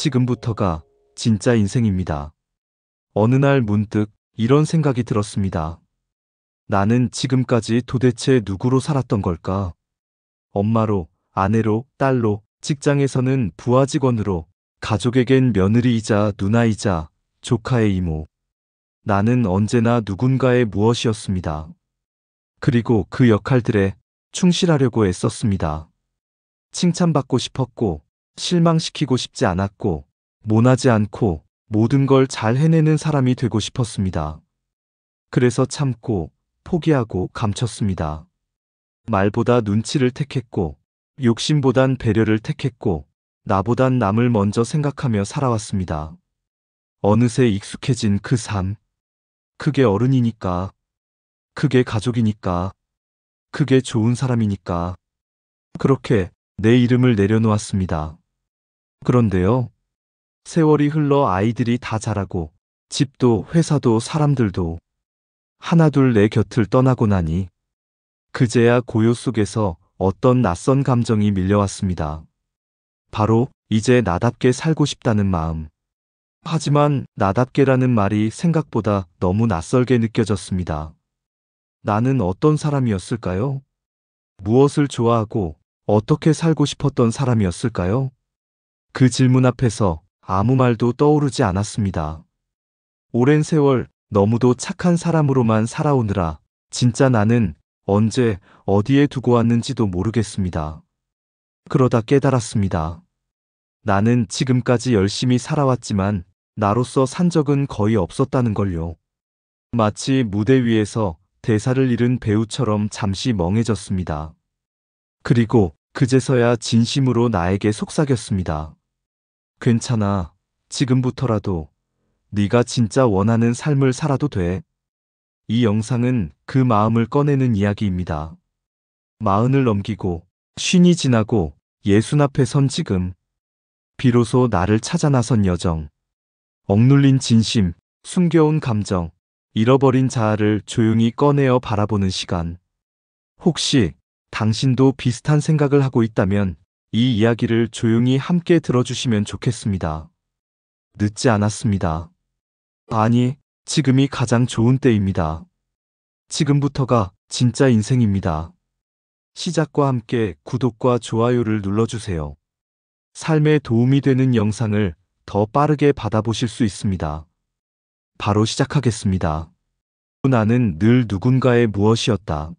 지금부터가 진짜 인생입니다. 어느 날 문득 이런 생각이 들었습니다. 나는 지금까지 도대체 누구로 살았던 걸까? 엄마로, 아내로, 딸로, 직장에서는 부하 직원으로, 가족에겐 며느리이자 누나이자 조카의 이모. 나는 언제나 누군가의 무엇이었습니다. 그리고 그 역할들에 충실하려고 애썼습니다. 칭찬받고 싶었고, 실망시키고 싶지 않았고, 모나지 않고 모든 걸 잘 해내는 사람이 되고 싶었습니다. 그래서 참고, 포기하고 감췄습니다. 말보다 눈치를 택했고, 욕심보단 배려를 택했고, 나보단 남을 먼저 생각하며 살아왔습니다. 어느새 익숙해진 그 삶. 그게 어른이니까, 그게 가족이니까, 그게 좋은 사람이니까. 그렇게 내 이름을 내려놓았습니다. 그런데요, 세월이 흘러 아이들이 다 자라고, 집도 회사도 사람들도 하나둘 내 곁을 떠나고 나니, 그제야 고요 속에서 어떤 낯선 감정이 밀려왔습니다. 바로 이제 나답게 살고 싶다는 마음. 하지만 나답게라는 말이 생각보다 너무 낯설게 느껴졌습니다. 나는 어떤 사람이었을까요? 무엇을 좋아하고 어떻게 살고 싶었던 사람이었을까요? 그 질문 앞에서 아무 말도 떠오르지 않았습니다. 오랜 세월 너무도 착한 사람으로만 살아오느라 진짜 나는 언제 어디에 두고 왔는지도 모르겠습니다. 그러다 깨달았습니다. 나는 지금까지 열심히 살아왔지만 나로서 산 적은 거의 없었다는 걸요. 마치 무대 위에서 대사를 잃은 배우처럼 잠시 멍해졌습니다. 그리고 그제서야 진심으로 나에게 속삭였습니다. 괜찮아. 지금부터라도 네가 진짜 원하는 삶을 살아도 돼. 이 영상은 그 마음을 꺼내는 이야기입니다. 40을 넘기고 50이 지나고 60 앞에 선 지금 비로소 나를 찾아 나선 여정. 억눌린 진심, 숨겨온 감정, 잃어버린 자아를 조용히 꺼내어 바라보는 시간. 혹시 당신도 비슷한 생각을 하고 있다면 이 이야기를 조용히 함께 들어주시면 좋겠습니다. 늦지 않았습니다. 아니, 지금이 가장 좋은 때입니다. 지금부터가 진짜 인생입니다. 시작과 함께 구독과 좋아요를 눌러주세요. 삶에 도움이 되는 영상을 더 빠르게 받아보실 수 있습니다. 바로 시작하겠습니다. 나는 늘 누군가의 무엇이었다.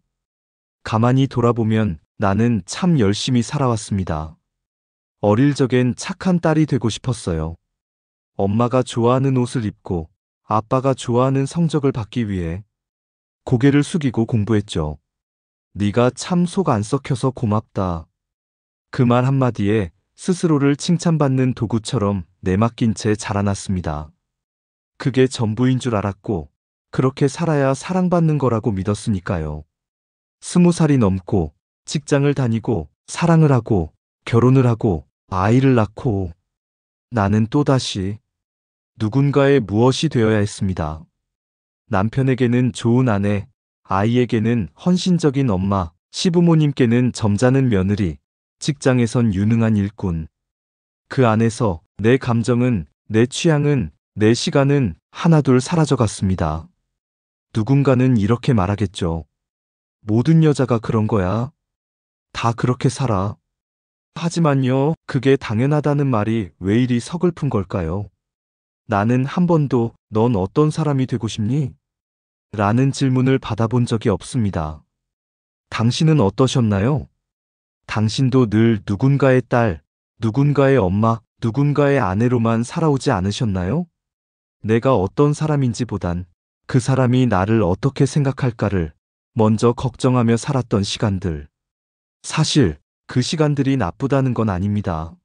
가만히 돌아보면 나는 참 열심히 살아왔습니다. 어릴 적엔 착한 딸이 되고 싶었어요. 엄마가 좋아하는 옷을 입고 아빠가 좋아하는 성적을 받기 위해 고개를 숙이고 공부했죠. 네가 참 속 안 썩혀서 고맙다. 그 말 한마디에 스스로를 칭찬받는 도구처럼 내맡긴 채 자라났습니다. 그게 전부인 줄 알았고 그렇게 살아야 사랑받는 거라고 믿었으니까요. 20살이 넘고 직장을 다니고 사랑을 하고 결혼을 하고 아이를 낳고 나는 또다시 누군가의 무엇이 되어야 했습니다. 남편에게는 좋은 아내, 아이에게는 헌신적인 엄마, 시부모님께는 점잖은 며느리, 직장에선 유능한 일꾼. 그 안에서 내 감정은, 내 취향은, 내 시간은 하나둘 사라져갔습니다. 누군가는 이렇게 말하겠죠. 모든 여자가 그런 거야. 다 그렇게 살아. 하지만요, 그게 당연하다는 말이 왜 이리 서글픈 걸까요? 나는 한 번도 넌 어떤 사람이 되고 싶니? 라는 질문을 받아본 적이 없습니다. 당신은 어떠셨나요? 당신도 늘 누군가의 딸, 누군가의 엄마, 누군가의 아내로만 살아오지 않으셨나요? 내가 어떤 사람인지보단 그 사람이 나를 어떻게 생각할까를 먼저 걱정하며 살았던 시간들. 사실 그 시간들이 나쁘다는 건 아닙니다.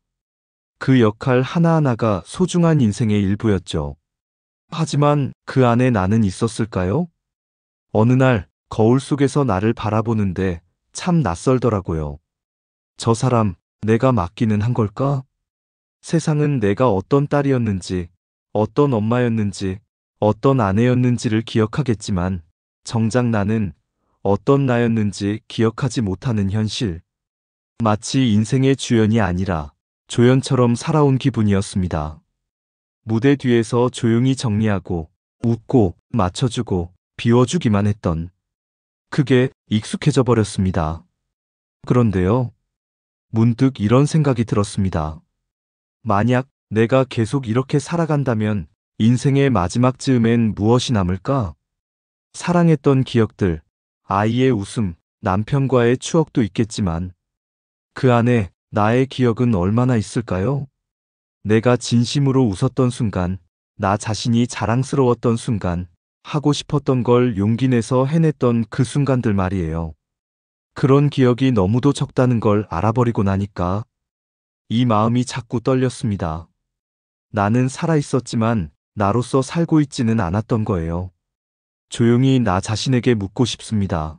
그 역할 하나하나가 소중한 인생의 일부였죠. 하지만 그 안에 나는 있었을까요? 어느 날 거울 속에서 나를 바라보는데 참 낯설더라고요. 저 사람 내가 맞기는 한 걸까? 세상은 내가 어떤 딸이었는지, 어떤 엄마였는지, 어떤 아내였는지를 기억하겠지만 정작 나는 어떤 나였는지 기억하지 못하는 현실. 마치 인생의 주연이 아니라 조연처럼 살아온 기분이었습니다. 무대 뒤에서 조용히 정리하고 웃고 맞춰주고 비워주기만 했던 그게 익숙해져 버렸습니다. 그런데요, 문득 이런 생각이 들었습니다. 만약 내가 계속 이렇게 살아간다면 인생의 마지막 즈음엔 무엇이 남을까? 사랑했던 기억들, 아이의 웃음, 남편과의 추억도 있겠지만 그 안에 나의 기억은 얼마나 있을까요? 내가 진심으로 웃었던 순간, 나 자신이 자랑스러웠던 순간, 하고 싶었던 걸 용기 내서 해냈던 그 순간들 말이에요. 그런 기억이 너무도 적다는 걸 알아버리고 나니까 이 마음이 자꾸 떨렸습니다. 나는 살아있었지만 나로서 살고 있지는 않았던 거예요. 조용히 나 자신에게 묻고 싶습니다.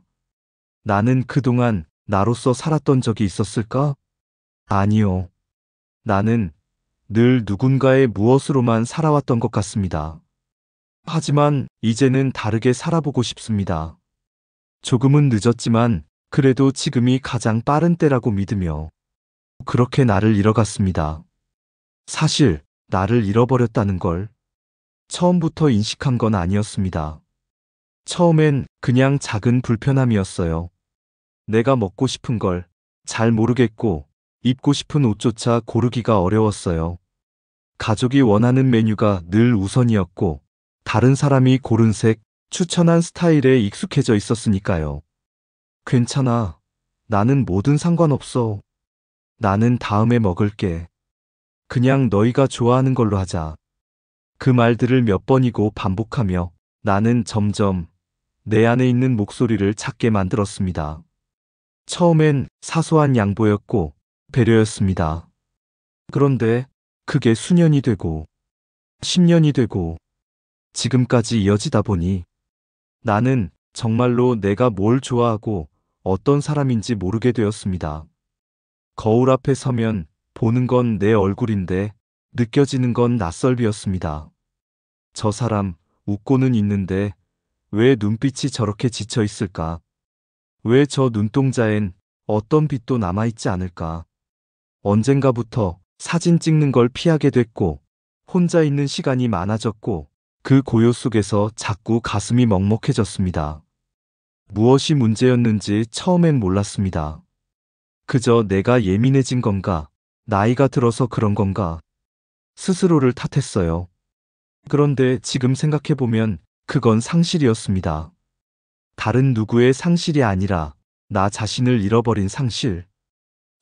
나는 그동안 나로서 살았던 적이 있었을까? 아니요. 나는 늘 누군가의 무엇으로만 살아왔던 것 같습니다. 하지만 이제는 다르게 살아보고 싶습니다. 조금은 늦었지만 그래도 지금이 가장 빠른 때라고 믿으며 그렇게 나를 잃어갔습니다. 사실 나를 잃어버렸다는 걸 처음부터 인식한 건 아니었습니다. 처음엔 그냥 작은 불편함이었어요. 내가 먹고 싶은 걸 잘 모르겠고 입고 싶은 옷조차 고르기가 어려웠어요. 가족이 원하는 메뉴가 늘 우선이었고 다른 사람이 고른 색, 추천한 스타일에 익숙해져 있었으니까요. 괜찮아. 나는 뭐든 상관없어. 나는 다음에 먹을게. 그냥 너희가 좋아하는 걸로 하자. 그 말들을 몇 번이고 반복하며 나는 점점 내 안에 있는 목소리를 찾게 만들었습니다. 처음엔 사소한 양보였고 배려였습니다. 그런데 그게 수년이 되고 10년이 되고 지금까지 이어지다 보니 나는 정말로 내가 뭘 좋아하고 어떤 사람인지 모르게 되었습니다. 거울 앞에 서면 보는 건 내 얼굴인데 느껴지는 건 낯설비였습니다. 저 사람 웃고는 있는데 왜 눈빛이 저렇게 지쳐 있을까? 왜 저 눈동자엔 어떤 빛도 남아있지 않을까? 언젠가부터 사진 찍는 걸 피하게 됐고 혼자 있는 시간이 많아졌고 그 고요 속에서 자꾸 가슴이 먹먹해졌습니다. 무엇이 문제였는지 처음엔 몰랐습니다. 그저 내가 예민해진 건가? 나이가 들어서 그런 건가? 스스로를 탓했어요. 그런데 지금 생각해보면 그건 상실이었습니다. 다른 누구의 상실이 아니라 나 자신을 잃어버린 상실.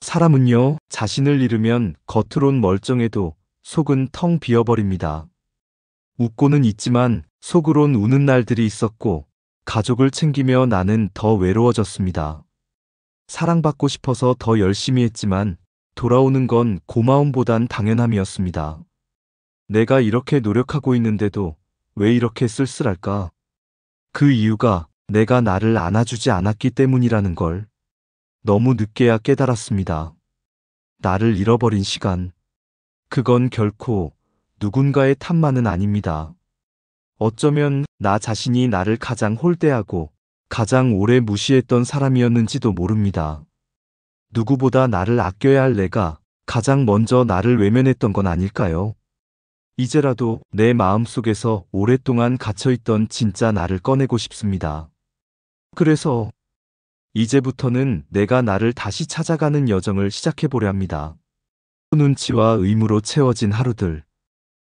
사람은요, 자신을 잃으면 겉으론 멀쩡해도 속은 텅 비어버립니다. 웃고는 있지만 속으론 우는 날들이 있었고 가족을 챙기며 나는 더 외로워졌습니다. 사랑받고 싶어서 더 열심히 했지만 돌아오는 건 고마움보단 당연함이었습니다. 내가 이렇게 노력하고 있는데도 왜 이렇게 쓸쓸할까? 그 이유가 내가 나를 안아주지 않았기 때문이라는 걸 너무 늦게야 깨달았습니다. 나를 잃어버린 시간. 그건 결코 누군가의 탓만은 아닙니다. 어쩌면 나 자신이 나를 가장 홀대하고 가장 오래 무시했던 사람이었는지도 모릅니다. 누구보다 나를 아껴야 할 내가 가장 먼저 나를 외면했던 건 아닐까요? 이제라도 내 마음속에서 오랫동안 갇혀있던 진짜 나를 꺼내고 싶습니다. 그래서 이제부터는 내가 나를 다시 찾아가는 여정을 시작해보려 합니다. 눈치와 의무로 채워진 하루들.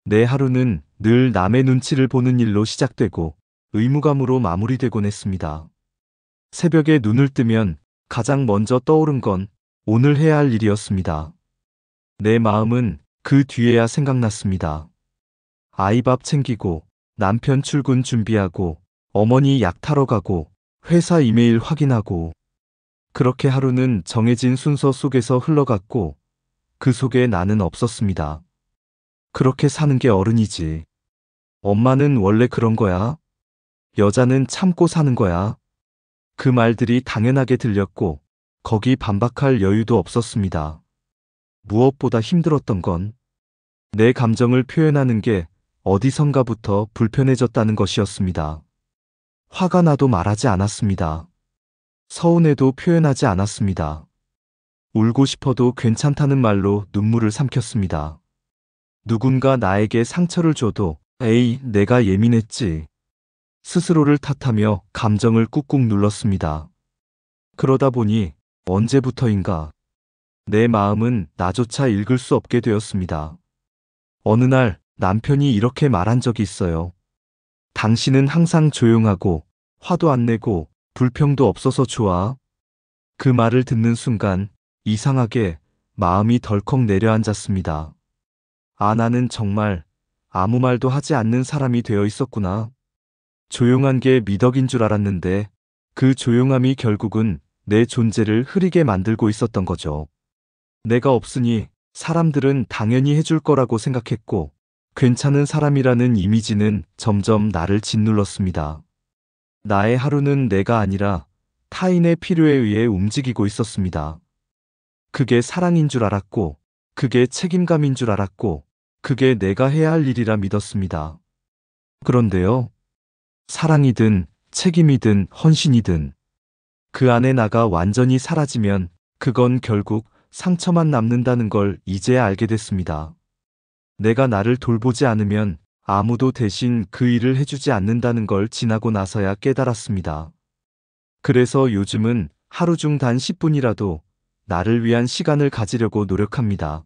내 하루는 늘 남의 눈치를 보는 일로 시작되고 의무감으로 마무리되곤 했습니다. 새벽에 눈을 뜨면 가장 먼저 떠오른 건 오늘 해야 할 일이었습니다. 내 마음은 그 뒤에야 생각났습니다. 아이 밥 챙기고 남편 출근 준비하고 어머니 약 타러 가고 회사 이메일 확인하고 그렇게 하루는 정해진 순서 속에서 흘러갔고 그 속에 나는 없었습니다. 그렇게 사는 게 어른이지. 엄마는 원래 그런 거야. 여자는 참고 사는 거야. 그 말들이 당연하게 들렸고 거기 반박할 여유도 없었습니다. 무엇보다 힘들었던 건 내 감정을 표현하는 게 어디선가부터 불편해졌다는 것이었습니다. 화가 나도 말하지 않았습니다. 서운해도 표현하지 않았습니다. 울고 싶어도 괜찮다는 말로 눈물을 삼켰습니다. 누군가 나에게 상처를 줘도 에이, 내가 예민했지. 스스로를 탓하며 감정을 꾹꾹 눌렀습니다. 그러다 보니 언제부터인가 내 마음은 나조차 읽을 수 없게 되었습니다. 어느 날 남편이 이렇게 말한 적이 있어요. 당신은 항상 조용하고 화도 안 내고 불평도 없어서 좋아. 그 말을 듣는 순간 이상하게 마음이 덜컥 내려앉았습니다. 아, 나는 정말 아무 말도 하지 않는 사람이 되어 있었구나. 조용한 게 미덕인 줄 알았는데 그 조용함이 결국은 내 존재를 흐리게 만들고 있었던 거죠. 내가 없으니 사람들은 당연히 해줄 거라고 생각했고 괜찮은 사람이라는 이미지는 점점 나를 짓눌렀습니다. 나의 하루는 내가 아니라 타인의 필요에 의해 움직이고 있었습니다. 그게 사랑인 줄 알았고, 그게 책임감인 줄 알았고, 그게 내가 해야 할 일이라 믿었습니다. 그런데요, 사랑이든 책임이든 헌신이든 그 안에 나가 완전히 사라지면 그건 결국 상처만 남는다는 걸 이제야 알게 됐습니다. 내가 나를 돌보지 않으면 아무도 대신 그 일을 해주지 않는다는 걸 지나고 나서야 깨달았습니다. 그래서 요즘은 하루 중 단 10분이라도 나를 위한 시간을 가지려고 노력합니다.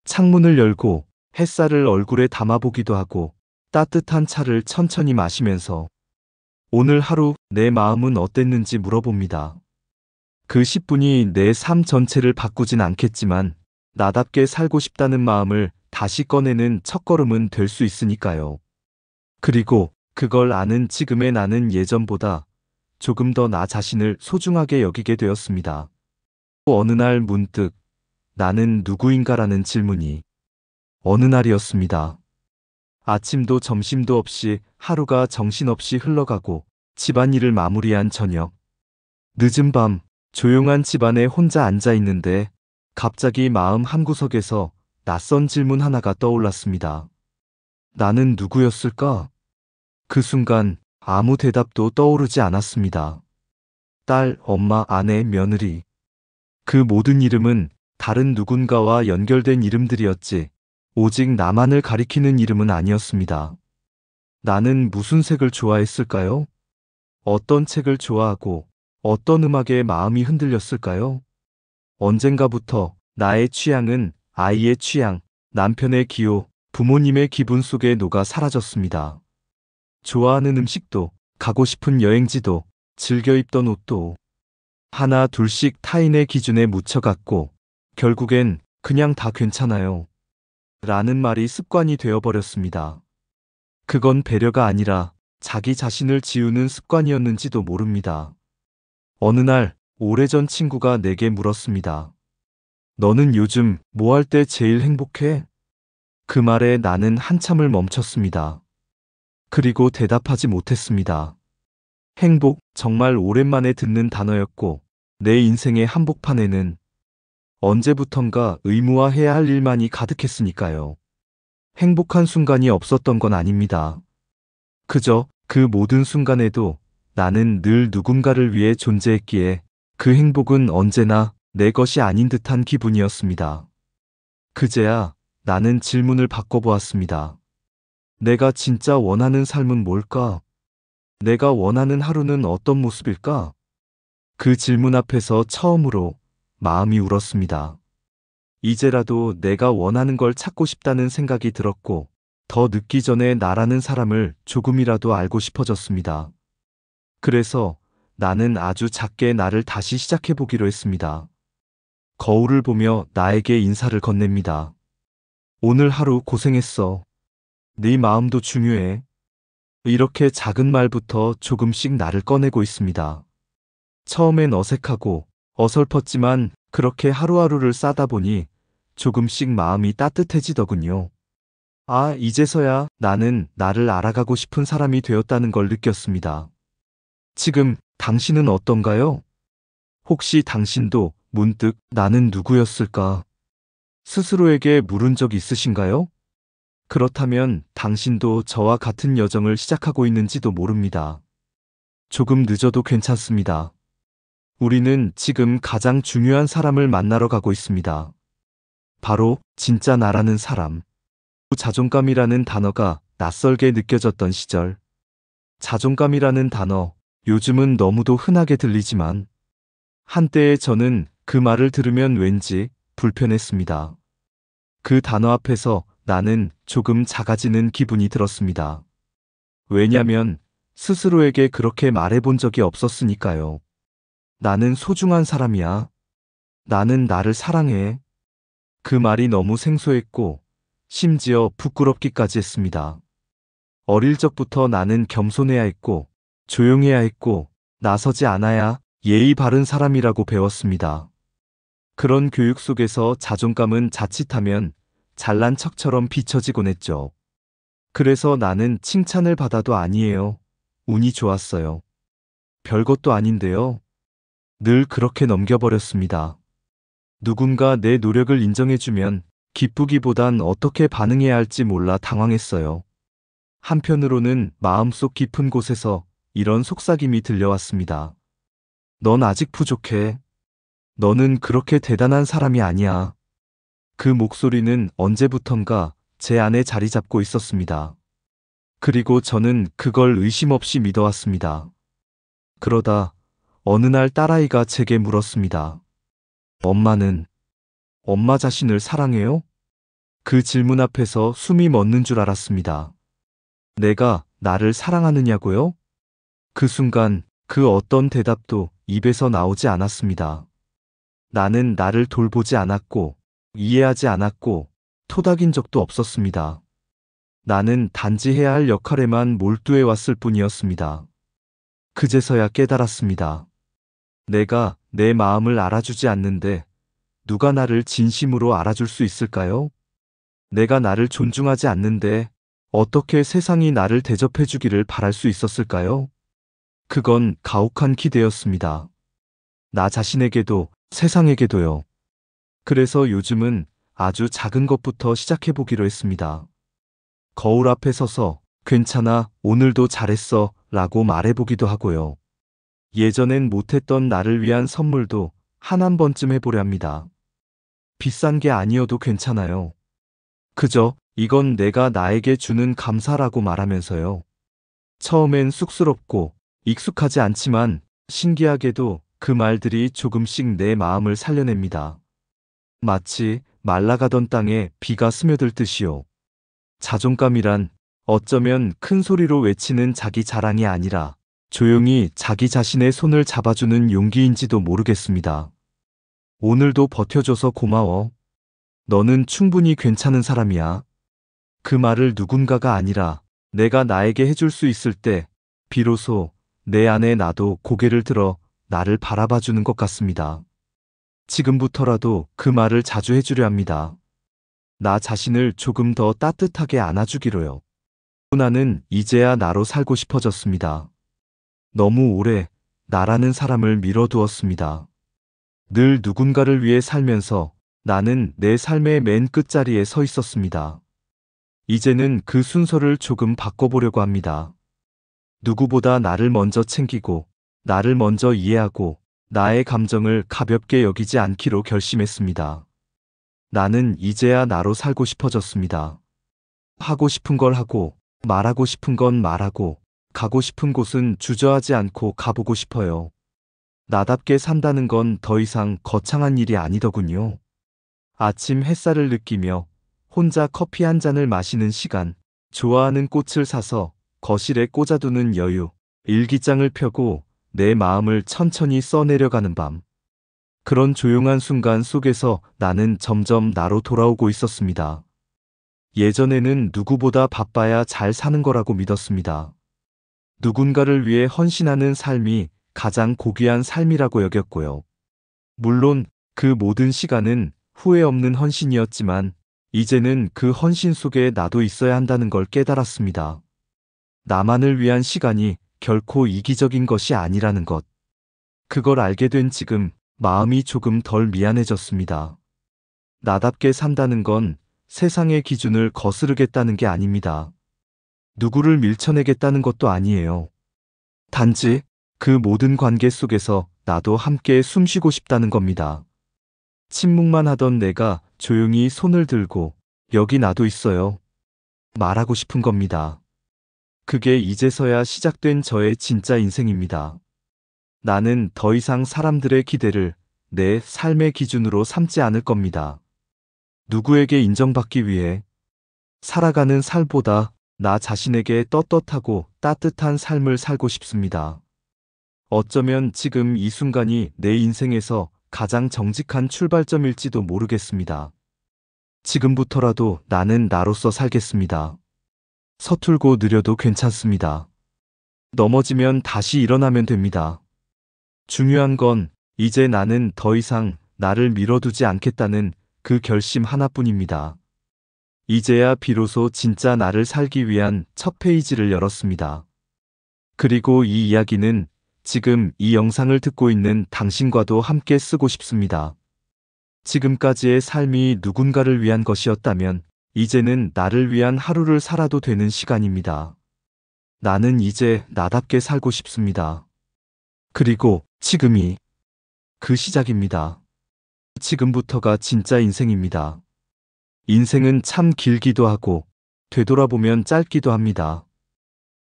창문을 열고 햇살을 얼굴에 담아보기도 하고 따뜻한 차를 천천히 마시면서 오늘 하루 내 마음은 어땠는지 물어봅니다. 그 10분이 내 삶 전체를 바꾸진 않겠지만 나답게 살고 싶다는 마음을 다시 꺼내는 첫걸음은 될 수 있으니까요. 그리고 그걸 아는 지금의 나는 예전보다 조금 더 나 자신을 소중하게 여기게 되었습니다. 또 어느 날 문득 나는 누구인가라는 질문이 어느 날이었습니다. 아침도 점심도 없이 하루가 정신없이 흘러가고 집안일을 마무리한 저녁. 늦은 밤 조용한 집안에 혼자 앉아 있는데 갑자기 마음 한구석에서 낯선 질문 하나가 떠올랐습니다. 나는 누구였을까? 그 순간 아무 대답도 떠오르지 않았습니다. 딸, 엄마, 아내, 며느리. 그 모든 이름은 다른 누군가와 연결된 이름들이었지 오직 나만을 가리키는 이름은 아니었습니다. 나는 무슨 색을 좋아했을까요? 어떤 책을 좋아하고 어떤 음악에 마음이 흔들렸을까요? 언젠가부터 나의 취향은 아이의 취향, 남편의 기호, 부모님의 기분 속에 녹아 사라졌습니다. 좋아하는 음식도, 가고 싶은 여행지도, 즐겨 입던 옷도 하나 둘씩 타인의 기준에 묻혀갔고 결국엔 그냥 다 괜찮아요. 라는 말이 습관이 되어버렸습니다. 그건 배려가 아니라 자기 자신을 지우는 습관이었는지도 모릅니다. 어느 날 오래전 친구가 내게 물었습니다. 너는 요즘 뭐 할 때 제일 행복해? 그 말에 나는 한참을 멈췄습니다. 그리고 대답하지 못했습니다. 행복, 정말 오랜만에 듣는 단어였고 내 인생의 한복판에는 언제부턴가 의무화해야 할 일만이 가득했으니까요. 행복한 순간이 없었던 건 아닙니다. 그저 그 모든 순간에도 나는 늘 누군가를 위해 존재했기에 그 행복은 언제나 내 것이 아닌 듯한 기분이었습니다. 그제야 나는 질문을 바꿔보았습니다. 내가 진짜 원하는 삶은 뭘까? 내가 원하는 하루는 어떤 모습일까? 그 질문 앞에서 처음으로 마음이 울었습니다. 이제라도 내가 원하는 걸 찾고 싶다는 생각이 들었고, 더 늦기 전에 나라는 사람을 조금이라도 알고 싶어졌습니다. 그래서 나는 아주 작게 나를 다시 시작해보기로 했습니다. 거울을 보며 나에게 인사를 건넵니다. 오늘 하루 고생했어. 네 마음도 중요해. 이렇게 작은 말부터 조금씩 나를 꺼내고 있습니다. 처음엔 어색하고 어설펐지만 그렇게 하루하루를 싸다 보니 조금씩 마음이 따뜻해지더군요. 아, 이제서야 나는 나를 알아가고 싶은 사람이 되었다는 걸 느꼈습니다. 지금 당신은 어떤가요? 혹시 당신도 문득 나는 누구였을까? 스스로에게 물은 적 있으신가요? 그렇다면 당신도 저와 같은 여정을 시작하고 있는지도 모릅니다. 조금 늦어도 괜찮습니다. 우리는 지금 가장 중요한 사람을 만나러 가고 있습니다. 바로 진짜 나라는 사람. 자존감이라는 단어가 낯설게 느껴졌던 시절. 자존감이라는 단어, 요즘은 너무도 흔하게 들리지만 한때의 저는 그 말을 들으면 왠지 불편했습니다. 그 단어 앞에서 나는 조금 작아지는 기분이 들었습니다. 왜냐면 스스로에게 그렇게 말해본 적이 없었으니까요. 나는 소중한 사람이야. 나는 나를 사랑해. 그 말이 너무 생소했고 심지어 부끄럽기까지 했습니다. 어릴 적부터 나는 겸손해야 했고 조용해야 했고 나서지 않아야 예의 바른 사람이라고 배웠습니다. 그런 교육 속에서 자존감은 자칫하면 잘난 척처럼 비춰지곤 했죠. 그래서 나는 칭찬을 받아도 아니에요. 운이 좋았어요. 별것도 아닌데요. 늘 그렇게 넘겨버렸습니다. 누군가 내 노력을 인정해주면 기쁘기보단 어떻게 반응해야 할지 몰라 당황했어요. 한편으로는 마음속 깊은 곳에서 이런 속삭임이 들려왔습니다. 넌 아직 부족해. 너는 그렇게 대단한 사람이 아니야. 그 목소리는 언제부턴가 제 안에 자리 잡고 있었습니다. 그리고 저는 그걸 의심 없이 믿어왔습니다. 그러다 어느 날 딸아이가 제게 물었습니다. 엄마 자신을 사랑해요? 그 질문 앞에서 숨이 멎는 줄 알았습니다. 내가 나를 사랑하느냐고요? 그 순간 그 어떤 대답도 입에서 나오지 않았습니다. 나는 나를 돌보지 않았고, 이해하지 않았고, 토닥인 적도 없었습니다. 나는 단지 해야 할 역할에만 몰두해 왔을 뿐이었습니다. 그제서야 깨달았습니다. 내가 내 마음을 알아주지 않는데 누가 나를 진심으로 알아줄 수 있을까요? 내가 나를 존중하지 않는데 어떻게 세상이 나를 대접해 주기를 바랄 수 있었을까요? 그건 가혹한 기대였습니다. 나 자신에게도 세상에게도요. 그래서 요즘은 아주 작은 것부터 시작해 보기로 했습니다. 거울 앞에 서서 괜찮아, 오늘도 잘했어 라고 말해보기도 하고요. 예전엔 못했던 나를 위한 선물도 한 번쯤 해보려 합니다. 비싼 게 아니어도 괜찮아요. 그저 이건 내가 나에게 주는 감사라고 말하면서요. 처음엔 쑥스럽고 익숙하지 않지만 신기하게도 그 말들이 조금씩 내 마음을 살려냅니다. 마치 말라가던 땅에 비가 스며들 듯이요. 자존감이란 어쩌면 큰 소리로 외치는 자기 자랑이 아니라 조용히 자기 자신의 손을 잡아주는 용기인지도 모르겠습니다. 오늘도 버텨줘서 고마워. 너는 충분히 괜찮은 사람이야. 그 말을 누군가가 아니라 내가 나에게 해줄 수 있을 때 비로소 내 안에 나도 고개를 들어 나를 바라봐주는 것 같습니다. 지금부터라도 그 말을 자주 해주려 합니다. 나 자신을 조금 더 따뜻하게 안아주기로요. 나는 이제야 나로 살고 싶어졌습니다. 너무 오래 나라는 사람을 미뤄두었습니다. 늘 누군가를 위해 살면서 나는 내 삶의 맨 끝자리에 서 있었습니다. 이제는 그 순서를 조금 바꿔보려고 합니다. 누구보다 나를 먼저 챙기고, 나를 먼저 이해하고, 나의 감정을 가볍게 여기지 않기로 결심했습니다. 나는 이제야 나로 살고 싶어졌습니다. 하고 싶은 걸 하고, 말하고 싶은 건 말하고, 가고 싶은 곳은 주저하지 않고 가보고 싶어요. 나답게 산다는 건 더 이상 거창한 일이 아니더군요. 아침 햇살을 느끼며 혼자 커피 한 잔을 마시는 시간, 좋아하는 꽃을 사서 거실에 꽂아두는 여유, 일기장을 펴고 내 마음을 천천히 써내려가는 밤. 그런 조용한 순간 속에서 나는 점점 나로 돌아오고 있었습니다. 예전에는 누구보다 바빠야 잘 사는 거라고 믿었습니다. 누군가를 위해 헌신하는 삶이 가장 고귀한 삶이라고 여겼고요. 물론 그 모든 시간은 후회 없는 헌신이었지만 이제는 그 헌신 속에 나도 있어야 한다는 걸 깨달았습니다. 나만을 위한 시간이 결코 이기적인 것이 아니라는 것. 그걸 알게 된 지금 마음이 조금 덜 미안해졌습니다. 나답게 산다는 건 세상의 기준을 거스르겠다는 게 아닙니다. 누구를 밀쳐내겠다는 것도 아니에요. 단지 그 모든 관계 속에서 나도 함께 숨 쉬고 싶다는 겁니다. 침묵만 하던 내가 조용히 손을 들고 여기 나도 있어요. 말하고 싶은 겁니다. 그게 이제서야 시작된 저의 진짜 인생입니다. 나는 더 이상 사람들의 기대를 내 삶의 기준으로 삼지 않을 겁니다. 누구에게 인정받기 위해 살아가는 삶보다 나 자신에게 떳떳하고 따뜻한 삶을 살고 싶습니다. 어쩌면 지금 이 순간이 내 인생에서 가장 정직한 출발점일지도 모르겠습니다. 지금부터라도 나는 나로서 살겠습니다. 서툴고 느려도 괜찮습니다. 넘어지면 다시 일어나면 됩니다. 중요한 건 이제 나는 더 이상 나를 밀어두지 않겠다는 그 결심 하나뿐입니다. 이제야 비로소 진짜 나를 살기 위한 첫 페이지를 열었습니다. 그리고 이 이야기는 지금 이 영상을 듣고 있는 당신과도 함께 쓰고 싶습니다. 지금까지의 삶이 누군가를 위한 것이었다면 이제는 나를 위한 하루를 살아도 되는 시간입니다. 나는 이제 나답게 살고 싶습니다. 그리고 지금이 그 시작입니다. 지금부터가 진짜 인생입니다. 인생은 참 길기도 하고 되돌아보면 짧기도 합니다.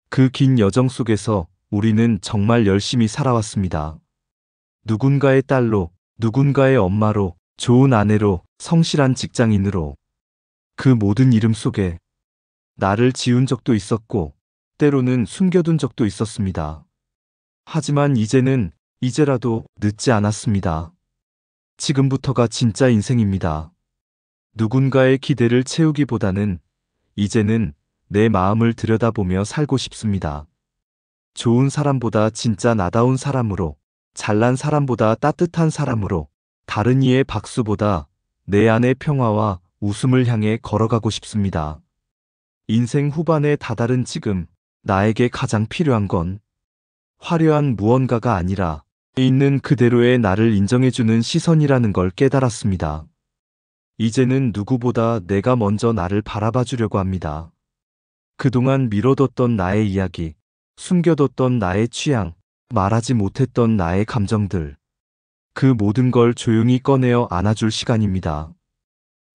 그 긴 여정 속에서 우리는 정말 열심히 살아왔습니다. 누군가의 딸로, 누군가의 엄마로, 좋은 아내로, 성실한 직장인으로 그 모든 이름 속에 나를 지운 적도 있었고 때로는 숨겨둔 적도 있었습니다. 하지만 이제라도 늦지 않았습니다. 지금부터가 진짜 인생입니다. 누군가의 기대를 채우기보다는 이제는 내 마음을 들여다보며 살고 싶습니다. 좋은 사람보다 진짜 나다운 사람으로, 잘난 사람보다 따뜻한 사람으로, 다른 이의 박수보다 내 안의 평화와 웃음을 향해 걸어가고 싶습니다. 인생 후반에 다다른 지금, 나에게 가장 필요한 건 화려한 무언가가 아니라 있는 그대로의 나를 인정해주는 시선이라는 걸 깨달았습니다. 이제는 누구보다 내가 먼저 나를 바라봐 주려고 합니다. 그동안 미뤄뒀던 나의 이야기, 숨겨뒀던 나의 취향, 말하지 못했던 나의 감정들, 그 모든 걸 조용히 꺼내어 안아줄 시간입니다.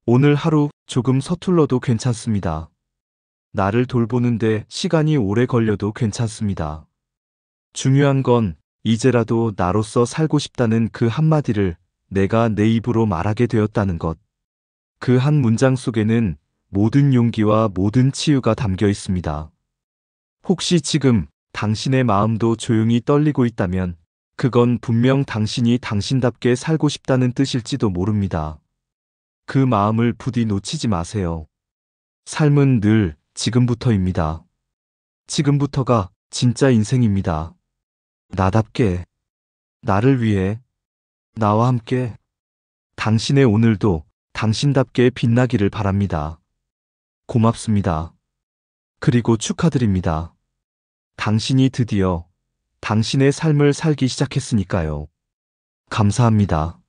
오늘 하루 조금 서툴러도 괜찮습니다. 나를 돌보는데 시간이 오래 걸려도 괜찮습니다. 중요한 건 이제라도 나로서 살고 싶다는 그 한마디를 내가 내 입으로 말하게 되었다는 것. 그 한 문장 속에는 모든 용기와 모든 치유가 담겨 있습니다. 혹시 지금 당신의 마음도 조용히 떨리고 있다면 그건 분명 당신이 당신답게 살고 싶다는 뜻일지도 모릅니다. 그 마음을 부디 놓치지 마세요. 삶은 늘 지금부터입니다. 지금부터가 진짜 인생입니다. 나답게, 나를 위해, 나와 함께, 당신의 오늘도 당신답게 빛나기를 바랍니다. 고맙습니다. 그리고 축하드립니다. 당신이 드디어 당신의 삶을 살기 시작했으니까요. 감사합니다.